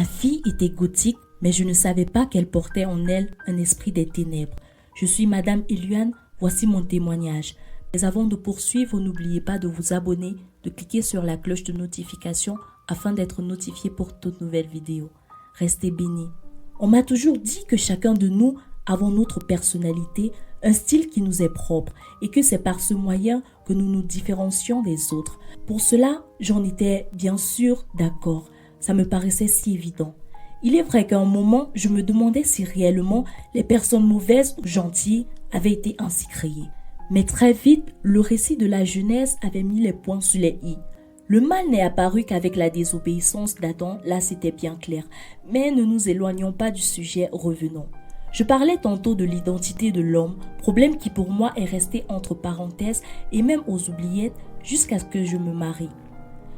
Ma fille était gothique, mais je ne savais pas qu'elle portait en elle un esprit des ténèbres. Je suis Madame Eliane, voici mon témoignage. Mais avant de poursuivre, n'oubliez pas de vous abonner, de cliquer sur la cloche de notification afin d'être notifié pour toute nouvelle vidéo. Restez bénis. On m'a toujours dit que chacun de nous avons notre personnalité, un style qui nous est propre et que c'est par ce moyen que nous nous différencions des autres. Pour cela, j'en étais bien sûr d'accord. Ça me paraissait si évident. Il est vrai qu'à un moment, je me demandais si réellement les personnes mauvaises ou gentilles avaient été ainsi créées. Mais très vite, le récit de la Genèse avait mis les points sur les i. Le mal n'est apparu qu'avec la désobéissance d'Adam, là c'était bien clair. Mais ne nous éloignons pas du sujet, revenons. Je parlais tantôt de l'identité de l'homme, problème qui pour moi est resté entre parenthèses et même aux oubliettes jusqu'à ce que je me marie.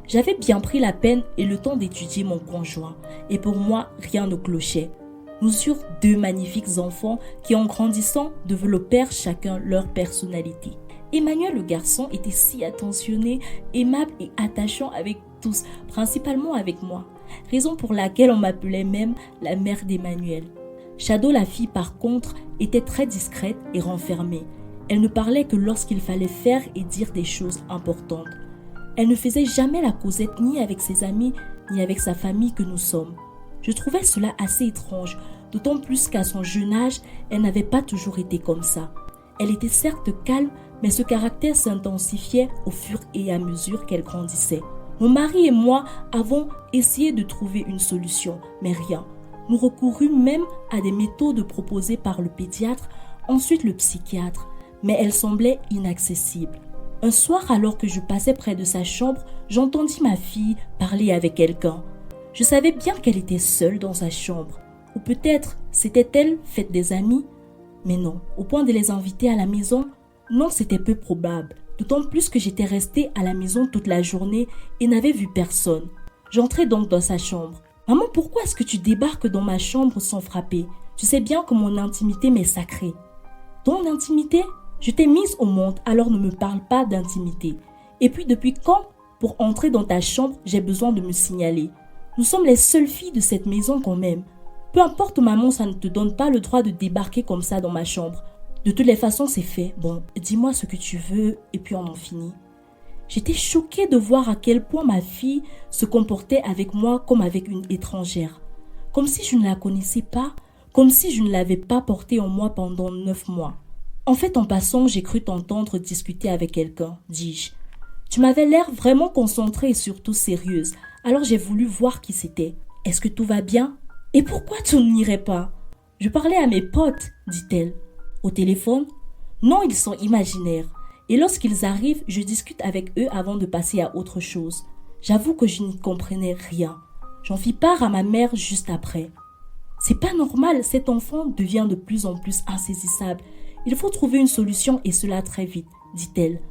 J'avais bien pris la peine et le temps d'étudier mon conjoint et pour moi rien ne clochait. Nous eurent deux magnifiques enfants qui en grandissant développèrent chacun leur personnalité. Emmanuel le garçon était si attentionné, aimable et attachant avec tous, principalement avec moi, raison pour laquelle on m'appelait même la mère d'Emmanuel. Shadow la fille par contre était très discrète et renfermée. Elle ne parlait que lorsqu'il fallait faire et dire des choses importantes. Elle ne faisait jamais la causette ni avec ses amis ni avec sa famille que nous sommes. Je trouvais cela assez étrange, d'autant plus qu'à son jeune âge, elle n'avait pas toujours été comme ça. Elle était certes calme, mais ce caractère s'intensifiait au fur et à mesure qu'elle grandissait. Mon mari et moi avons essayé de trouver une solution, mais rien. Nous recourûmes même à des méthodes proposées par le pédiatre, ensuite le psychiatre, mais elles semblaient inaccessibles. Un soir, alors que je passais près de sa chambre, j'entendis ma fille parler avec quelqu'un. Je savais bien qu'elle était seule dans sa chambre. Ou peut-être c'était-elle faite des amis. Mais non, au point de les inviter à la maison, non, c'était peu probable. D'autant plus que j'étais restée à la maison toute la journée et n'avais vu personne. J'entrai donc dans sa chambre. « Maman, pourquoi est-ce que tu débarques dans ma chambre sans frapper? Tu sais bien que mon intimité m'est sacrée. »« Ton intimité ? Je t'ai mise au monde, alors ne me parle pas d'intimité. Et puis depuis quand, pour entrer dans ta chambre, j'ai besoin de me signaler? Nous sommes les seules filles de cette maison quand même. Peu importe maman, ça ne te donne pas le droit de débarquer comme ça dans ma chambre. De toutes les façons, c'est fait. Bon, dis-moi ce que tu veux et puis on en finit. » J'étais choquée de voir à quel point ma fille se comportait avec moi comme avec une étrangère. Comme si je ne la connaissais pas, comme si je ne l'avais pas portée en moi pendant 9 mois. En fait, en passant, j'ai cru t'entendre discuter avec quelqu'un, dis-je. Tu m'avais l'air vraiment concentrée et surtout sérieuse, alors j'ai voulu voir qui c'était. Est-ce que tout va bien? Et pourquoi tu n'irais pas? Je parlais à mes potes, dit-elle. Au téléphone? Non, ils sont imaginaires. Et lorsqu'ils arrivent, je discute avec eux avant de passer à autre chose. J'avoue que je n'y comprenais rien. J'en fis part à ma mère juste après. C'est pas normal, cet enfant devient de plus en plus insaisissable. Il faut trouver une solution et cela très vite, dit-elle.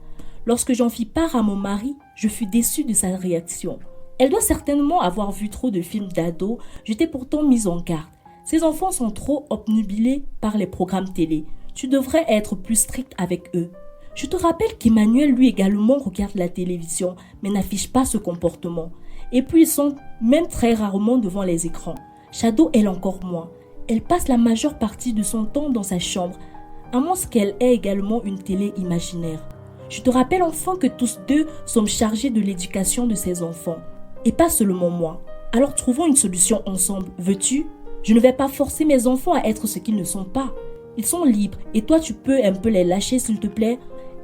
Lorsque j'en fis part à mon mari, je fus déçue de sa réaction. Elle doit certainement avoir vu trop de films d'ados, j'étais pourtant mise en garde. Ces enfants sont trop obnubilés par les programmes télé. Tu devrais être plus stricte avec eux. Je te rappelle qu'Emmanuel lui également regarde la télévision, mais n'affiche pas ce comportement. Et puis ils sont même très rarement devant les écrans. Shadow, elle encore moins. Elle passe la majeure partie de son temps dans sa chambre, à moins qu'elle ait également une télé imaginaire. Je te rappelle enfin que tous deux sommes chargés de l'éducation de ces enfants. Et pas seulement moi. Alors trouvons une solution ensemble, veux-tu? Je ne vais pas forcer mes enfants à être ce qu'ils ne sont pas. Ils sont libres et toi tu peux un peu les lâcher s'il te plaît.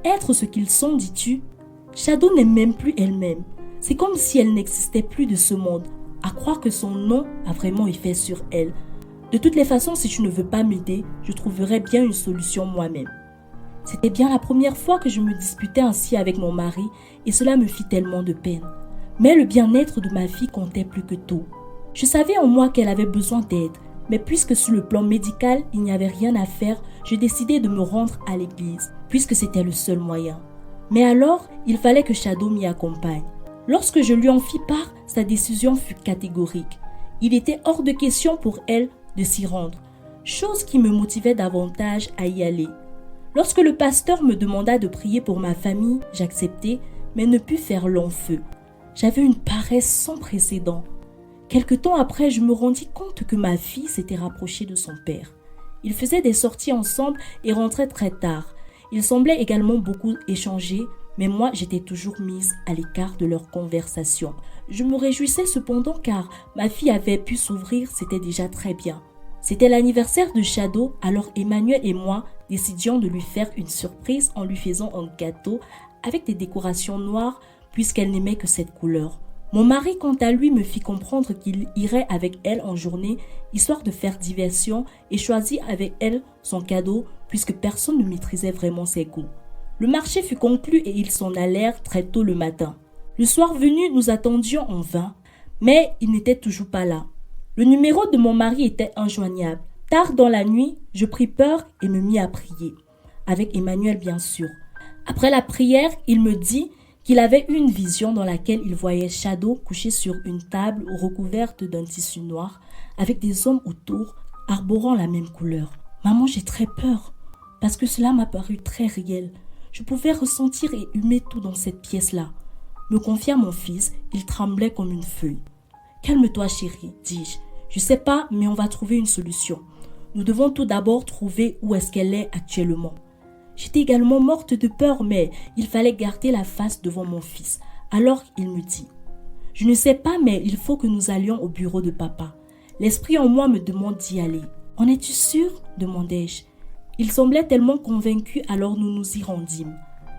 Être ce qu'ils sont, dis-tu? Shadow n'est même plus elle-même. C'est comme si elle n'existait plus de ce monde. À croire que son nom a vraiment effet sur elle. De toutes les façons, si tu ne veux pas m'aider, je trouverai bien une solution moi-même. C'était bien la première fois que je me disputais ainsi avec mon mari et cela me fit tellement de peine. Mais le bien-être de ma fille comptait plus que tout. Je savais en moi qu'elle avait besoin d'aide, mais puisque sur le plan médical, il n'y avait rien à faire, je décidai de me rendre à l'église, puisque c'était le seul moyen. Mais alors, il fallait que Shadow m'y accompagne. Lorsque je lui en fis part, sa décision fut catégorique. Il était hors de question pour elle de s'y rendre, chose qui me motivait davantage à y aller. Lorsque le pasteur me demanda de prier pour ma famille, j'acceptai, mais ne pus faire long feu. J'avais une paresse sans précédent. Quelque temps après, je me rendis compte que ma fille s'était rapprochée de son père. Ils faisaient des sorties ensemble et rentraient très tard. Ils semblaient également beaucoup échanger, mais moi j'étais toujours mise à l'écart de leur conversation. Je me réjouissais cependant car ma fille avait pu s'ouvrir, c'était déjà très bien. C'était l'anniversaire de Shadow, alors Emmanuel et moi décidions de lui faire une surprise en lui faisant un gâteau avec des décorations noires puisqu'elle n'aimait que cette couleur. Mon mari, quant à lui, me fit comprendre qu'il irait avec elle en journée, histoire de faire diversion, et choisit avec elle son cadeau, puisque personne ne maîtrisait vraiment ses goûts. Le marché fut conclu et ils s'en allèrent très tôt le matin. Le soir venu, nous attendions en vain, mais il n'était toujours pas là. Le numéro de mon mari était injoignable. Tard dans la nuit, je pris peur et me mis à prier, avec Emmanuel bien sûr. Après la prière, il me dit qu'il avait eu une vision dans laquelle il voyait Shadow couché sur une table recouverte d'un tissu noir avec des hommes autour arborant la même couleur. Maman, j'ai très peur parce que cela m'a paru très réel. Je pouvais ressentir et humer tout dans cette pièce-là. Me confia mon fils, il tremblait comme une feuille. Calme-toi chérie, dis-je. Je sais pas, mais on va trouver une solution. Nous devons tout d'abord trouver où est-ce qu'elle est actuellement. J'étais également morte de peur, mais il fallait garder la face devant mon fils. Alors il me dit, « Je ne sais pas, mais il faut que nous allions au bureau de papa. L'esprit en moi me demande d'y aller. »« En es-tu sûr ?» demandai-je. Il semblait tellement convaincu, alors nous nous y rendîmes.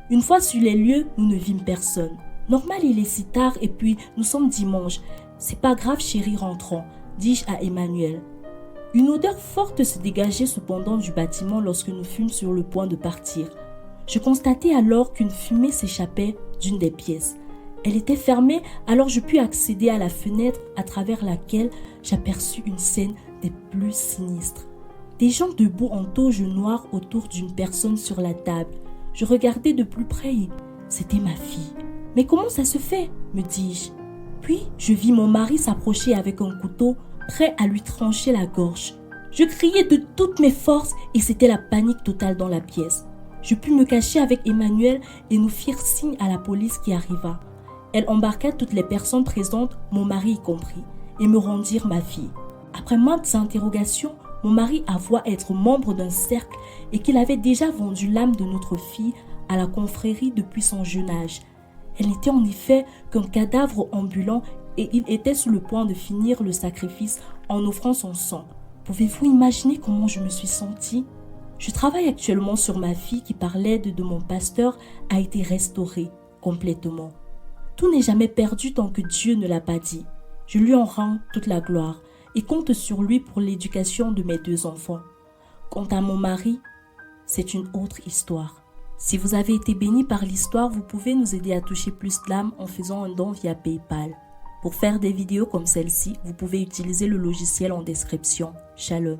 Une fois sur les lieux, nous ne vîmes personne. Normal, il est si tard et puis nous sommes dimanche. C'est pas grave chérie, rentrons, dis-je à Emmanuel. Une odeur forte se dégageait cependant du bâtiment lorsque nous fûmes sur le point de partir. Je constatai alors qu'une fumée s'échappait d'une des pièces. Elle était fermée, alors je pus accéder à la fenêtre à travers laquelle j'aperçus une scène des plus sinistres. Des gens debout en toge noire autour d'une personne sur la table. Je regardai de plus près et c'était ma fille. « Mais comment ça se fait ?» me dis-je. Puis je vis mon mari s'approcher avec un couteau, prêt à lui trancher la gorge. Je criai de toutes mes forces et c'était la panique totale dans la pièce. Je pus me cacher avec Emmanuel et nous firent signe à la police qui arriva. Elle embarqua toutes les personnes présentes, mon mari y compris, et me rendirent ma fille. Après maintes interrogations, mon mari avoua être membre d'un cercle et qu'il avait déjà vendu l'âme de notre fille à la confrérie depuis son jeune âge. Elle n'était en effet qu'un cadavre ambulant et il était sur le point de finir le sacrifice en offrant son sang. Pouvez-vous imaginer comment je me suis sentie? Je travaille actuellement sur ma fille qui, par l'aide de mon pasteur, a été restaurée complètement. Tout n'est jamais perdu tant que Dieu ne l'a pas dit. Je lui en rends toute la gloire et compte sur lui pour l'éducation de mes 2 enfants. Quant à mon mari, c'est une autre histoire. Si vous avez été béni par l'histoire, vous pouvez nous aider à toucher plus d'âmes en faisant un don via PayPal. Pour faire des vidéos comme celle-ci, vous pouvez utiliser le logiciel en description. Shalom.